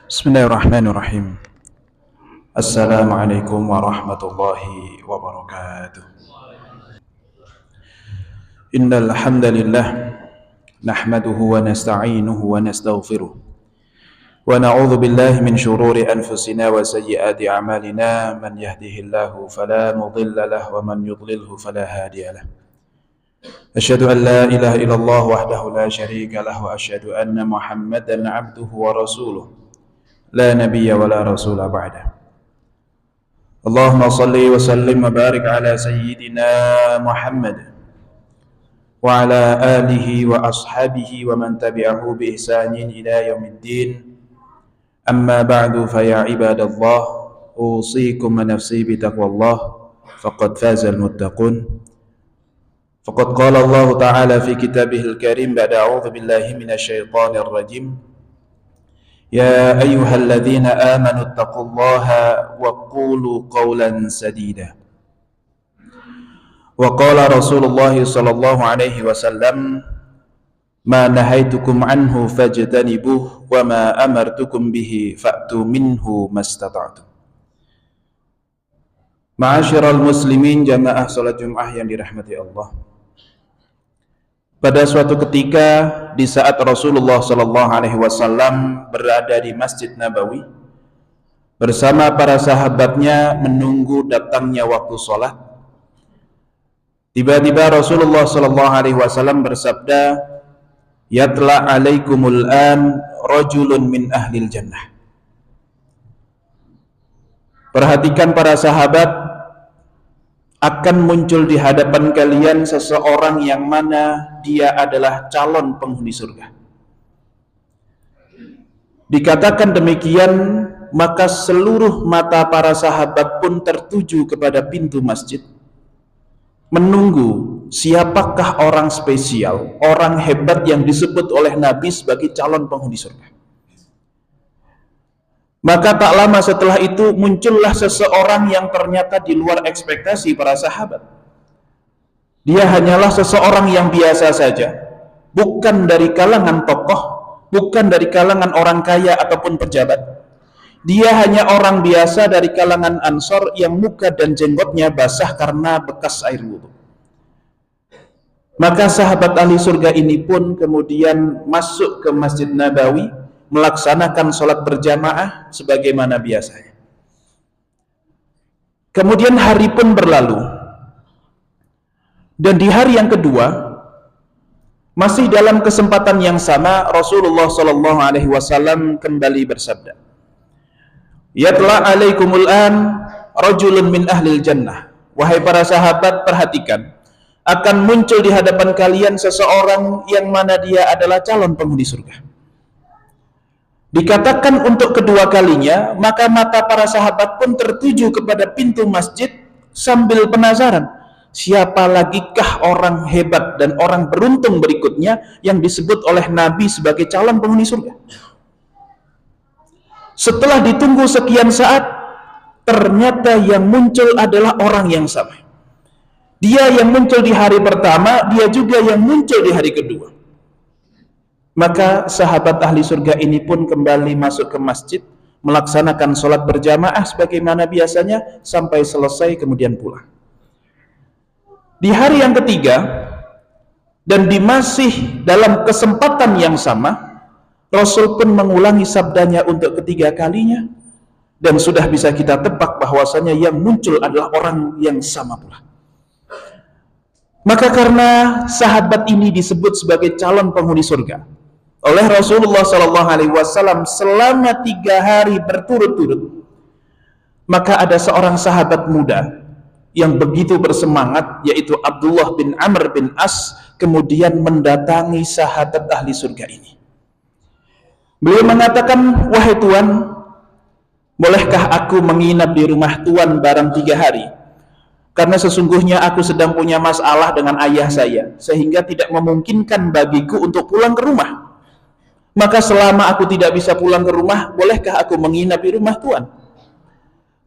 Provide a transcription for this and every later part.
Bismillahirrahmanirrahim. Assalamualaikum warahmatullahi wabarakatuh. Innal hamdalillah nahmaduhu wa nasta'inuhu wa nastaghfiruh. Wa na'udzu billahi min shururi anfusina wa sayyiati a'malina. Man yahdihillahu fala mudilla lahu wa man yudlilhu fala hadiya lahu. Asyhadu an la ilaha illallah wahdahu la syarika lahu wa asyhadu anna Muhammadan 'abduhu wa rasuluh. La nabiyya wa la rasula ba'da. Allahumma salli wa sallim wa barik ala sayyidina Muhammad wa ala alihi wa ashabihi wa man tabi'ahu bi ihsanin ila yaumiddin. Amma ba'du fa ya ibadallah, usikum wa nafsi bi taqwallah faqad fazal muttaqun. Faqad qala Allah ta'ala fi kitabihil karim ba'da a'udzu billahi minasy syaithanir rajim. Ya ayyuhalladzina amanu taqullaha wa qulu qawlan sadida. Wa qala Rasulullah sallallahu alaihi wasallam, ma nahaitukum anhu fajtanibuh wa ma amartukum bihi fa'tu minhu mastata'tum. Ma'asyiral muslimin, jamaah salat Jumat yang dirahmati Allah. Pada suatu ketika di saat Rasulullah sallallahu alaihi wasallam berada di Masjid Nabawi bersama para sahabatnya menunggu datangnya waktu sholat, tiba-tiba Rasulullah sallallahu alaihi wasallam bersabda, "Yatla alaikumul an rajulun min ahlil jannah." Perhatikan para sahabat, akan muncul di hadapan kalian seseorang yang mana dia adalah calon penghuni surga. Dikatakan demikian, maka seluruh mata para sahabat pun tertuju kepada pintu masjid, menunggu siapakah orang spesial, orang hebat yang disebut oleh Nabi sebagai calon penghuni surga. Maka tak lama setelah itu muncullah seseorang yang ternyata di luar ekspektasi para sahabat. Dia hanyalah seseorang yang biasa saja, bukan dari kalangan tokoh, bukan dari kalangan orang kaya ataupun pejabat. Dia hanya orang biasa dari kalangan Ansor yang muka dan jenggotnya basah karena bekas air wudhu. Maka sahabat ahli surga ini pun kemudian masuk ke Masjid Nabawi, melaksanakan sholat berjamaah sebagaimana biasanya. Kemudian hari pun berlalu, dan di hari yang kedua, masih dalam kesempatan yang sama, Rasulullah sallallahu alaihi wasallam kembali bersabda, "Yatla alaikumul an rajulun min ahlil jannah." Wahai para sahabat, perhatikan, akan muncul di hadapan kalian seseorang yang mana dia adalah calon penghuni surga. Dikatakan untuk kedua kalinya, maka mata para sahabat pun tertuju kepada pintu masjid sambil penasaran, siapa lagikah orang hebat dan orang beruntung berikutnya yang disebut oleh Nabi sebagai calon penghuni surga. Setelah ditunggu sekian saat, ternyata yang muncul adalah orang yang sama. Dia yang muncul di hari pertama, dia juga yang muncul di hari kedua. Maka sahabat ahli surga ini pun kembali masuk ke masjid, melaksanakan sholat berjamaah sebagaimana biasanya sampai selesai kemudian pulang. Di hari yang ketiga, dan di masih dalam kesempatan yang sama, Rasul pun mengulangi sabdanya untuk ketiga kalinya, dan sudah bisa kita tebak bahwasanya yang muncul adalah orang yang sama pula. Maka karena sahabat ini disebut sebagai calon penghuni surga oleh Rasulullah SAW selama 3 hari berturut-turut, maka ada seorang sahabat muda yang begitu bersemangat, yaitu Abdullah bin Amr bin As, kemudian mendatangi sahabat ahli surga ini. Beliau mengatakan, "Wahai Tuan, bolehkah aku menginap di rumah Tuan barang 3 hari? Karena sesungguhnya aku sedang punya masalah dengan ayah saya, sehingga tidak memungkinkan bagiku untuk pulang ke rumah. Maka selama aku tidak bisa pulang ke rumah, bolehkah aku menginap di rumah Tuan?"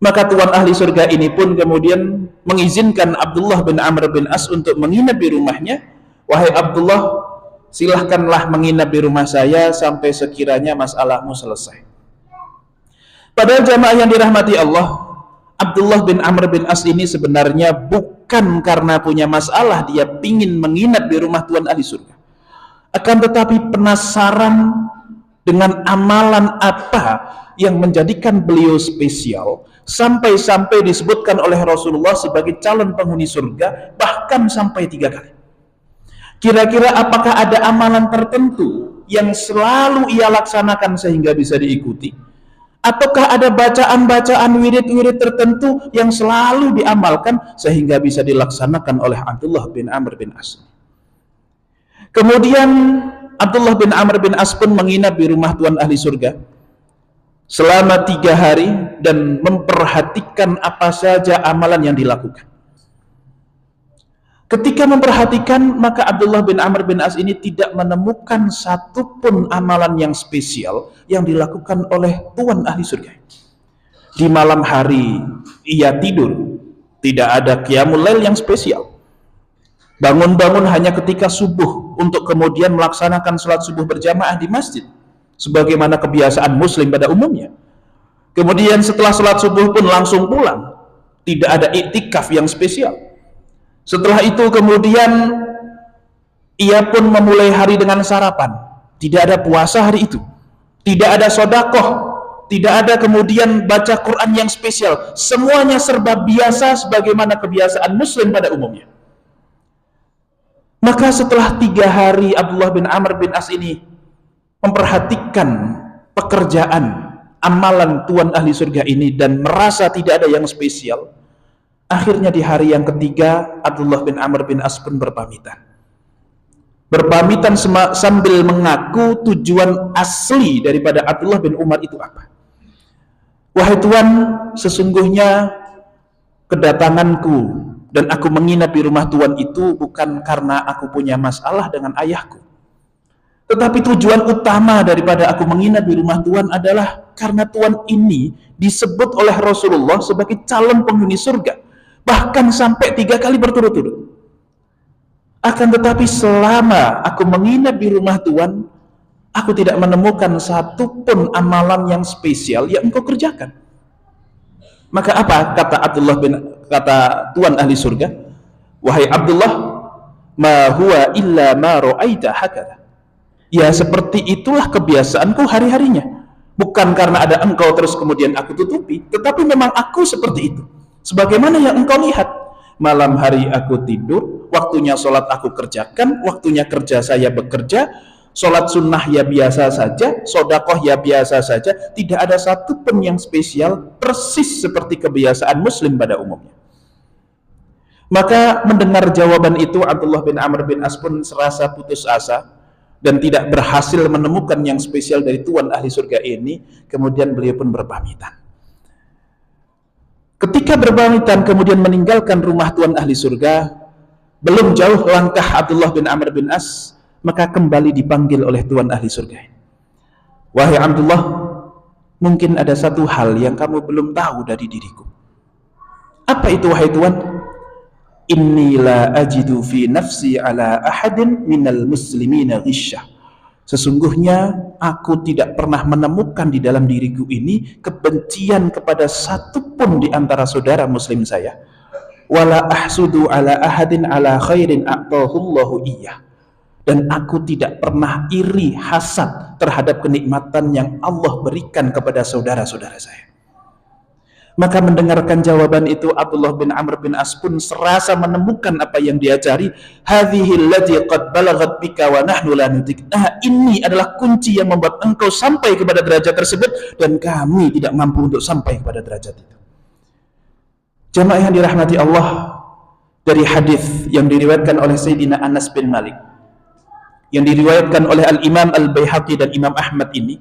Maka Tuan ahli surga ini pun kemudian mengizinkan Abdullah bin Amr bin As untuk menginap di rumahnya. "Wahai Abdullah, silahkanlah menginap di rumah saya sampai sekiranya masalahmu selesai." Padahal jamaah yang dirahmati Allah, Abdullah bin Amr bin As ini sebenarnya bukan karena punya masalah dia pingin menginap di rumah Tuhan ahli surga, akan tetapi penasaran dengan amalan apa yang menjadikan beliau spesial, sampai-sampai disebutkan oleh Rasulullah sebagai calon penghuni surga, bahkan sampai 3 kali. Kira-kira apakah ada amalan tertentu yang selalu ia laksanakan sehingga bisa diikuti? Ataukah ada bacaan-bacaan wirid-wirid tertentu yang selalu diamalkan sehingga bisa dilaksanakan oleh Abdullah bin Amr bin As? Kemudian Abdullah bin Amr bin As pun menginap di rumah Tuhan ahli surga selama 3 hari dan memperhatikan apa saja amalan yang dilakukan. Ketika memperhatikan, maka Abdullah bin Amr bin As ini tidak menemukan satupun amalan yang spesial yang dilakukan oleh Tuhan ahli surga. Di malam hari ia tidur, tidak ada qiyamul lail yang spesial. Bangun-bangun hanya ketika subuh untuk kemudian melaksanakan sholat subuh berjamaah di masjid, sebagaimana kebiasaan muslim pada umumnya. Kemudian setelah sholat subuh pun langsung pulang, tidak ada iktikaf yang spesial. Setelah itu kemudian ia pun memulai hari dengan sarapan, tidak ada puasa hari itu, tidak ada sodakoh, tidak ada kemudian baca Quran yang spesial, semuanya serba biasa sebagaimana kebiasaan muslim pada umumnya. Maka setelah 3 hari Abdullah bin Amr bin As ini memperhatikan pekerjaan amalan Tuhan ahli surga ini dan merasa tidak ada yang spesial, akhirnya di hari yang ketiga Abdullah bin Amr bin As pun berpamitan sambil mengaku tujuan asli daripada Abdullah bin Umar itu apa. Wahai Tuhan, sesungguhnya kedatanganku dan aku menginap di rumah Tuhan itu bukan karena aku punya masalah dengan ayahku, tetapi tujuan utama daripada aku menginap di rumah Tuhan adalah karena Tuhan ini disebut oleh Rasulullah sebagai calon penghuni surga, bahkan sampai 3 kali berturut-turut. Akan tetapi selama aku menginap di rumah Tuhan, aku tidak menemukan satupun amalan yang spesial yang engkau kerjakan. Maka apa kata Tuhan ahli surga? Wahai Abdullah, ma huwa illa ma ra'aita hakadha. Ya seperti itulah kebiasaanku hari-harinya. Bukan karena ada engkau terus kemudian aku tutupi, tetapi memang aku seperti itu. Sebagaimana yang engkau lihat, malam hari aku tidur, waktunya sholat aku kerjakan, waktunya kerja saya bekerja, sholat sunnah ya biasa saja, sodakoh ya biasa saja, tidak ada satupun yang spesial, persis seperti kebiasaan muslim pada umumnya. Maka mendengar jawaban itu, Abdullah bin Amr bin As pun serasa putus asa dan tidak berhasil menemukan yang spesial dari Tuhan ahli surga ini. Kemudian beliau pun berpamitan. Ketika berpamitan kemudian meninggalkan rumah Tuhan ahli surga, belum jauh langkah Abdullah bin Amr bin As, maka kembali dipanggil oleh Tuhan ahli surga. Wahai Abdullah, mungkin ada satu hal yang kamu belum tahu dari diriku. Apa itu wahai Tuhan? Inni la ajidu fi nafsi ala ahadin minal muslimina ghisyah. Sesungguhnya aku tidak pernah menemukan di dalam diriku ini kebencian kepada satupun di antara saudara muslim saya. Wala ahsudu ala ahadin ala khairin a'tahullahu iyyah. Dan aku tidak pernah iri hasad terhadap kenikmatan yang Allah berikan kepada saudara-saudara saya. Maka mendengarkan jawaban itu, Abdullah bin Amr bin As pun serasa menemukan apa yang dia cari. Hadhihi allati qad balaghat bika wa nahnu la nutik. Nah, ini adalah kunci yang membuat engkau sampai kepada derajat tersebut dan kami tidak mampu untuk sampai kepada derajat itu. Jamaah yang dirahmati Allah, dari hadis yang diriwayatkan oleh Sayyidina Anas bin Malik, yang diriwayatkan oleh Al-Imam Al-Baihaqi dan Imam Ahmad ini,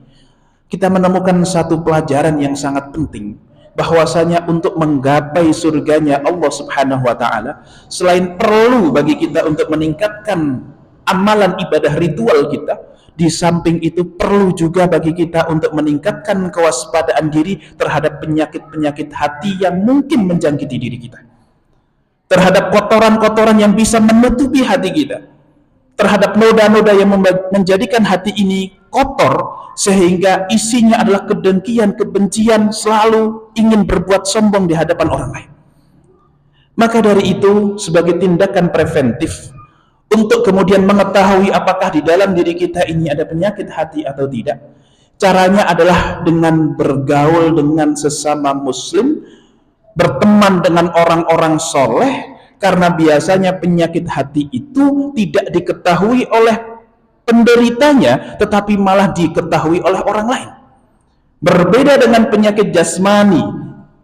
kita menemukan satu pelajaran yang sangat penting, bahwasanya untuk menggapai surganya Allah Subhanahu wa taala, selain perlu bagi kita untuk meningkatkan amalan ibadah ritual kita, di samping itu perlu juga bagi kita untuk meningkatkan kewaspadaan diri terhadap penyakit-penyakit hati yang mungkin menjangkiti diri kita, terhadap kotoran-kotoran yang bisa menutupi hati kita, terhadap noda-noda yang menjadikan hati ini kotor sehingga isinya adalah kedengkian, kebencian, selalu ingin berbuat sombong di hadapan orang lain. Maka dari itu, sebagai tindakan preventif untuk kemudian mengetahui apakah di dalam diri kita ini ada penyakit hati atau tidak, caranya adalah dengan bergaul dengan sesama muslim, berteman dengan orang-orang soleh, karena biasanya penyakit hati itu tidak diketahui oleh penderitanya, tetapi malah diketahui oleh orang lain. Berbeda dengan penyakit jasmani,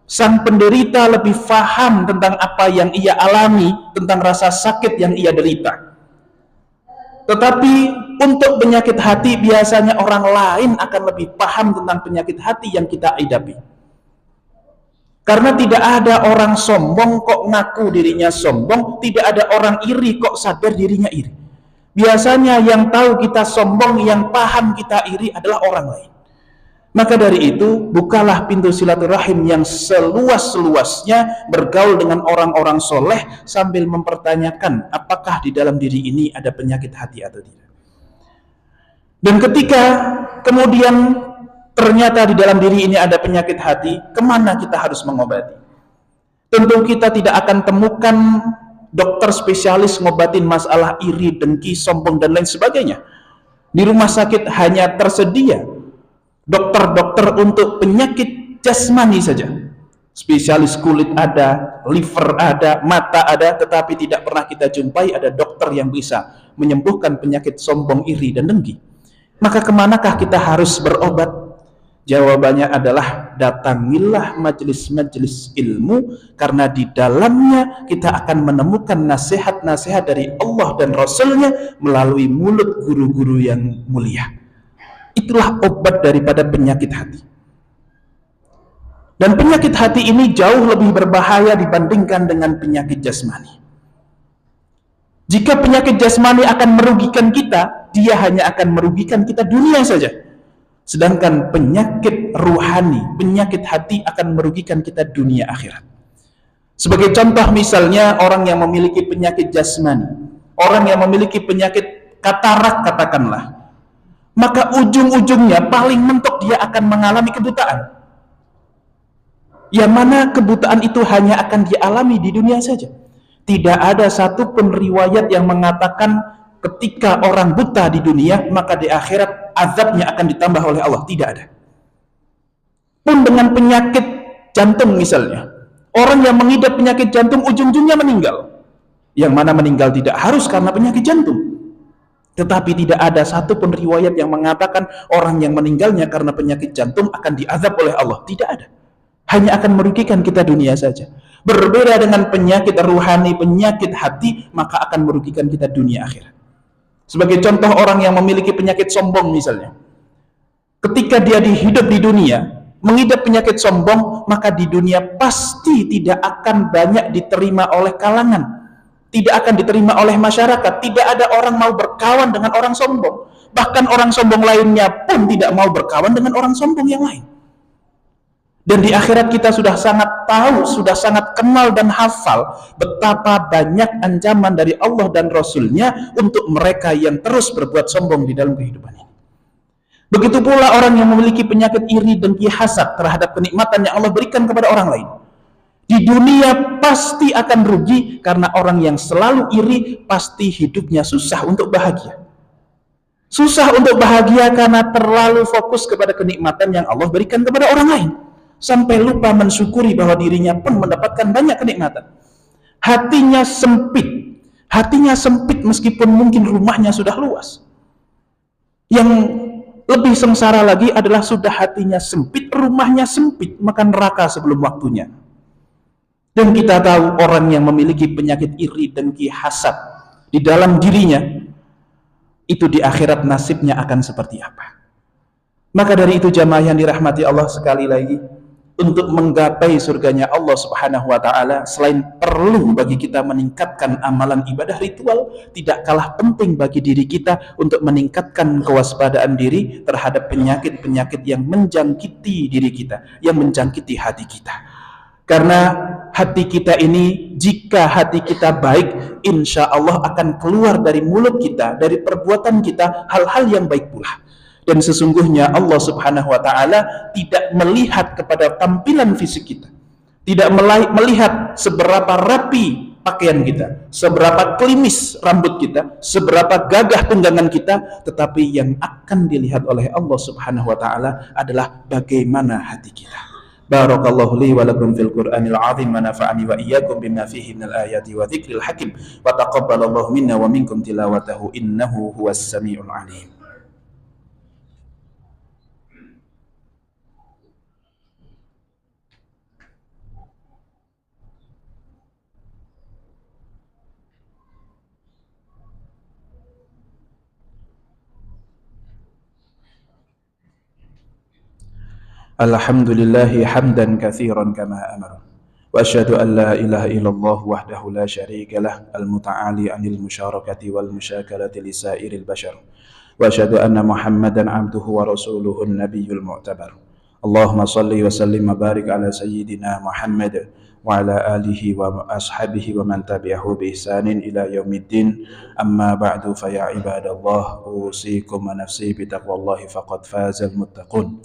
sang penderita lebih paham tentang apa yang ia alami, tentang rasa sakit yang ia derita. Tetapi untuk penyakit hati, biasanya orang lain akan lebih paham tentang penyakit hati yang kita hadapi. Karena tidak ada orang sombong kok ngaku dirinya sombong, tidak ada orang iri kok sadar dirinya iri. Biasanya yang tahu kita sombong, yang paham kita iri adalah orang lain. Maka dari itu, bukalah pintu silaturahim yang seluas-luasnya, bergaul dengan orang-orang soleh sambil mempertanyakan apakah di dalam diri ini ada penyakit hati atau tidak. Dan ketika kemudian ternyata di dalam diri ini ada penyakit hati, kemana kita harus mengobati? Tentu kita tidak akan temukan dokter spesialis ngobatin masalah iri, dengki, sombong, dan lain sebagainya. Di rumah sakit hanya tersedia dokter-dokter untuk penyakit jasmani saja. Spesialis kulit ada, liver ada, mata ada, tetapi tidak pernah kita jumpai ada dokter yang bisa menyembuhkan penyakit sombong, iri, dan dengki. Maka kemanakah kita harus berobat? Jawabannya adalah datangilah majelis-majelis ilmu, karena di dalamnya kita akan menemukan nasihat-nasihat dari Allah dan Rasulnya melalui mulut guru-guru yang mulia. Itulah obat daripada penyakit hati. Dan penyakit hati ini jauh lebih berbahaya dibandingkan dengan penyakit jasmani. Jika penyakit jasmani akan merugikan kita, dia hanya akan merugikan kita dunia saja. Sedangkan penyakit ruhani, penyakit hati akan merugikan kita dunia akhirat. Sebagai contoh misalnya orang yang memiliki penyakit jasmani, orang yang memiliki penyakit katarak katakanlah, maka ujung-ujungnya paling mentok dia akan mengalami kebutaan. Yang mana kebutaan itu hanya akan dialami di dunia saja. Tidak ada satupun riwayat yang mengatakan ketika orang buta di dunia, maka di akhirat azabnya akan ditambah oleh Allah. Tidak ada. Pun dengan penyakit jantung misalnya, orang yang mengidap penyakit jantung ujung-ujungnya meninggal. Yang mana meninggal tidak harus karena penyakit jantung, tetapi tidak ada satupun riwayat yang mengatakan orang yang meninggalnya karena penyakit jantung akan diazab oleh Allah. Tidak ada. Hanya akan merugikan kita dunia saja. Berbeda dengan penyakit ruhani, penyakit hati, maka akan merugikan kita dunia akhirat. Sebagai contoh orang yang memiliki penyakit sombong misalnya, ketika dia hidup di dunia mengidap penyakit sombong, maka di dunia pasti tidak akan banyak diterima oleh kalangan, tidak akan diterima oleh masyarakat. Tidak ada orang mau berkawan dengan orang sombong, bahkan orang sombong lainnya pun tidak mau berkawan dengan orang sombong yang lain. Dan di akhirat kita sudah sangat tahu, sudah sangat kenal dan hafal betapa banyak ancaman dari Allah dan Rasulnya untuk mereka yang terus berbuat sombong di dalam kehidupan ini. Begitu pula orang yang memiliki penyakit iri, dengki, hasad terhadap kenikmatan yang Allah berikan kepada orang lain. Di dunia pasti akan rugi, karena orang yang selalu iri pasti hidupnya susah untuk bahagia. Susah untuk bahagia karena terlalu fokus kepada kenikmatan yang Allah berikan kepada orang lain, sampai lupa mensyukuri bahwa dirinya pun mendapatkan banyak kenikmatan. Hatinya sempit meskipun mungkin rumahnya sudah luas. Yang lebih sengsara lagi adalah sudah hatinya sempit, rumahnya sempit, maka neraka sebelum waktunya. Dan kita tahu orang yang memiliki penyakit iri, dengki, hasad di dalam dirinya, itu di akhirat nasibnya akan seperti apa. Maka dari itu jamaah yang dirahmati Allah, sekali lagi, untuk menggapai surganya Allah Subhanahu wa ta'ala, selain perlu bagi kita meningkatkan amalan ibadah ritual, tidak kalah penting bagi diri kita untuk meningkatkan kewaspadaan diri terhadap penyakit-penyakit yang menjangkiti diri kita, yang menjangkiti hati kita. Karena hati kita ini, jika hati kita baik, insya Allah akan keluar dari mulut kita, dari perbuatan kita, hal-hal yang baik pula. Dan sesungguhnya Allah Subhanahu wa taala tidak melihat kepada tampilan fisik kita, tidak melihat seberapa rapi pakaian kita, seberapa klimis rambut kita, seberapa gagah tunggangan kita, tetapi yang akan dilihat oleh Allah Subhanahu wa taala adalah bagaimana hati kita. Barakallahu li wa lakum fil Qur'anil azim wa nafa'ani wa iyyakum bima fihi minal ayati wa dzikril hakim wa taqabbalallahu minna wa minkum tilawatahu innahu huwas samiul alim. Alhamdulillahi hamdan katsiran kama amara. Wa asyhadu an la ilaha illallah wahdahu la syarika lah al-muta'ali 'anil musyarakati wal musyakalati li sairil bashar. Wa asyhadu anna Muhammadan 'abduhu wa rasuluhu an-nabiyyul mu'tabar. Allahumma shalli wa sallim wa barik ala sayyidina Muhammad wa ala alihi wa ashabihi wa man tabi'ahu bi ihsanin ila yaumiddin. Amma ba'du, fa ya ibadallah, usikum wa nafsi bi taqwallahi faqad fazal muttaqun.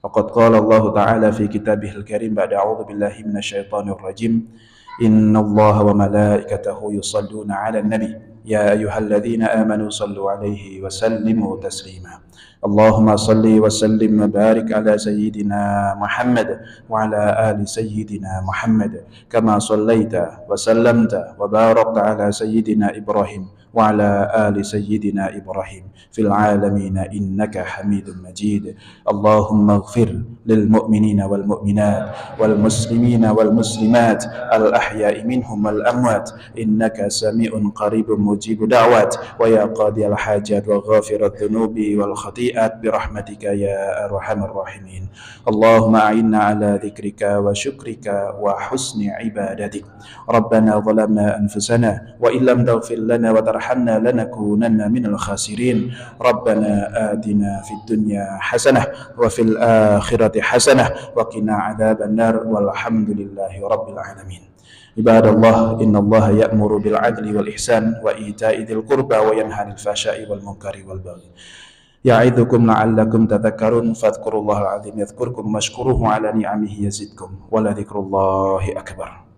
Faqad qala Allah Ta'ala fi kitabihil karim ba'da a'udzu billahi minasyaitonir rajim. Innallaha wa malaikatahu yusalluna 'alan nabi ya ayyuhalladzina amanu sallu 'alaihi wa sallimu taslima. Allahumma salli wa sallim wa barik ala sayyidina Muhammad wa ala ali sayyidina Muhammad kama sallaita wa sallamta wa barakta ala sayyidina Ibrahim wa ala ali sayyidina Ibrahim fil alamin innaka Hamidum Majid. Allahumma ighfir lil mu'minina wal mu'minat wal muslimina wal muslimat al ahya'i minhum wal amwat innaka sami'un qaribun mujibud da'wat wa ya qadiyal hajat wa ghafirat dhunubi wal khati'at bi rahmatika ya arhamar rahimin. Allahumma a'inna ala dzikrika wa syukrika wa husni ibadatik. Rabbana zalamna anfusana wa illam taghfir lana wa tarhamna lanakunanna minal khasirin. Rabbana atina fid dunya hasanah wa fil akhirati hasanah wa qina adzaban nar walhamdulillahi rabbil alamin. Ibadallah, innallaha ya'muru bil 'adli wal ihsan wa ita'i dzil qurba wa yanha 'anil fahsya'i wal munkari wal baghi. Ya'idzukum la'allakum tadhakkarun. Fadhkurullahal 'azim yadhkurkum washkuruhu 'ala ni'amihi yazidkum wa la dzikrullahi akbar.